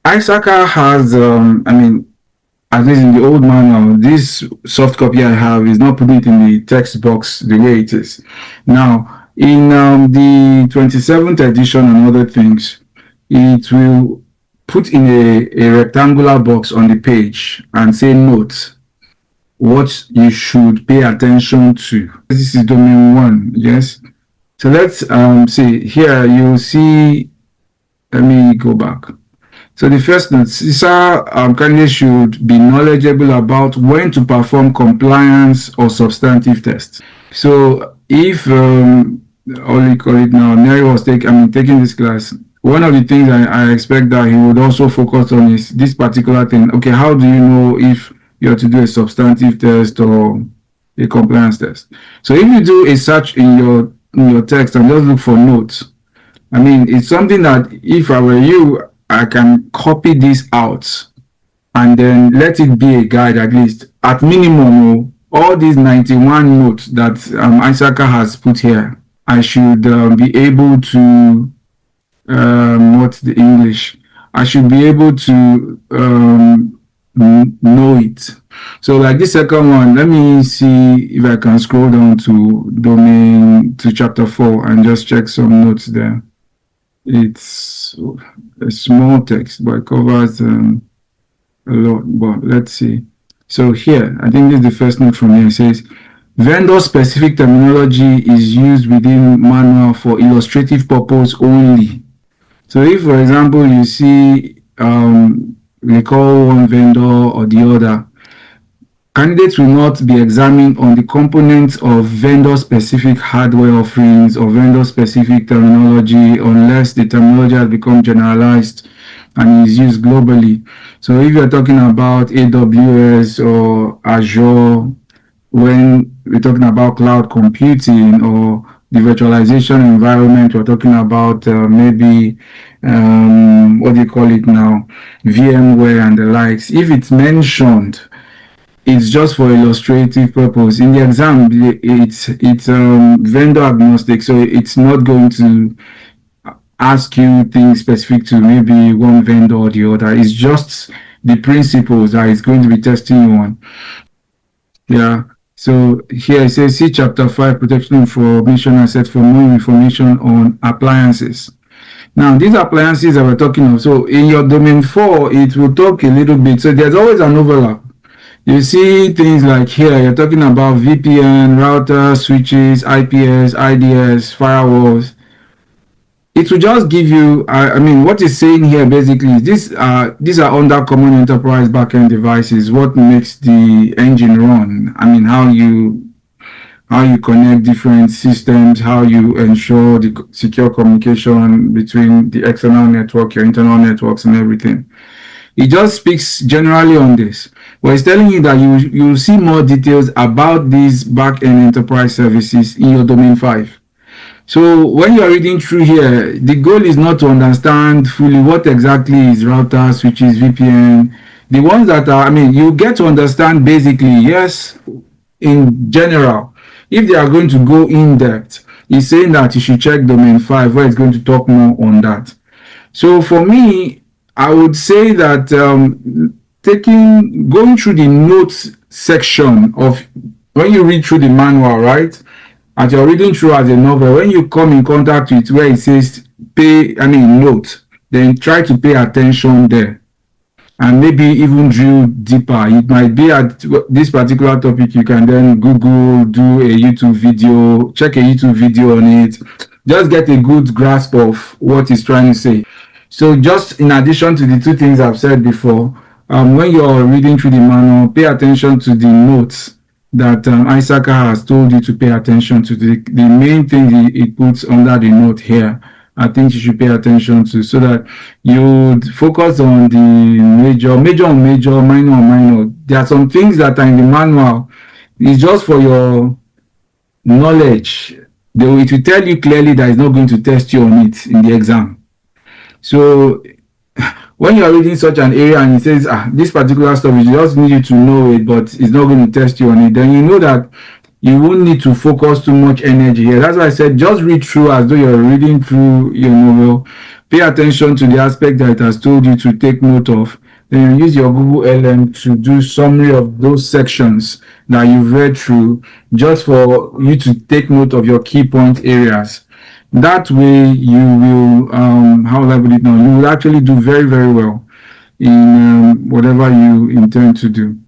ISACA has, at least in the old manual, this soft copy I have is not putting it in the text box the way it is. Now, in the 27th edition and other things, it will put in a rectangular box on the page and say note what you should pay attention to. This is domain 1, yes? So let's see here, you'll see, let me go back. So the first note, CISA candidates should be knowledgeable about when to perform compliance or substantive tests. So if, all you call it now, Neri was taking this class, one of the things I expect that he would also focus on is this particular thing. Okay, how do you know if you have to do a substantive test or a compliance test? So if you do a search in your text and just look for notes, it's something that if I were you, I can copy this out and then let it be a guide, at least at minimum. All these 91 notes that ISACA has put here, I should be able to, what's the English? I should be able to know it. So like this second one, let me see if I can scroll down to chapter 4 and just check some notes there. It's a small text, but it covers a lot. But let's see. So here, I think this is the first note from here. It says, vendor-specific terminology is used within manual for illustrative purpose only. So if, for example, you see they call one vendor or the other, candidates will not be examined on the components of vendor-specific hardware offerings or vendor-specific terminology unless the terminology has become generalized and is used globally. So if you're talking about AWS or Azure, when we're talking about cloud computing or the virtualization environment, we're talking about maybe, what do you call it now, VMware and the likes. If it's mentioned, it's just for illustrative purpose. In the exam, it's vendor agnostic, so it's not going to ask you things specific to maybe one vendor or the other. It's just the principles that it's going to be testing you on. Yeah. So here it says, see chapter 5, protection information asset for more information on appliances. Now, these appliances that we're talking of, so in your domain 4, it will talk a little bit. So there's always an overlap. You see things like here, you're talking about VPN, routers, switches, IPS, IDS, firewalls. It will just give you, what it's saying here basically is these are under common enterprise backend devices. What makes the engine run? How you connect different systems, how you ensure the secure communication between the external network, your internal networks, and everything. It just speaks generally on this. But it's telling you that you will see more details about these back-end enterprise services in your domain 5. So when you're reading through here, the goal is not to understand fully what exactly is router, switches, VPN. The ones that are, you get to understand basically, yes, in general. If they are going to go in depth, it's saying that you should check domain 5 where it's going to talk more on that. So for me, I would say that going through the notes section of when you read through the manual, right? As you're reading through as a novel, when you come in contact with where it says note, then try to pay attention there. And maybe even drill deeper. It might be at this particular topic, you can then Google, do a YouTube video, check a YouTube video on it, just get a good grasp of what it's trying to say. So just in addition to the two things I've said before, when you're reading through the manual, pay attention to the notes that ISACA has told you to pay attention to. The main thing it puts under the note here, I think you should pay attention to, so that you focus on the major, minor. There are some things that are in the manual. It's just for your knowledge. It will tell you clearly that it's not going to test you on it in the exam. So when you are reading such an area and it says, this particular stuff, you just need you to know it, but it's not going to test you on it, then you know that you won't need to focus too much energy here. That's why I said just read through as though you're reading through your novel. Pay attention to the aspect that it has told you to take note of. Then use your Google LM to do summary of those sections that you've read through, just for you to take note of your key point areas. That way you will, how will I put it now? You will actually do very, very well in whatever you intend to do.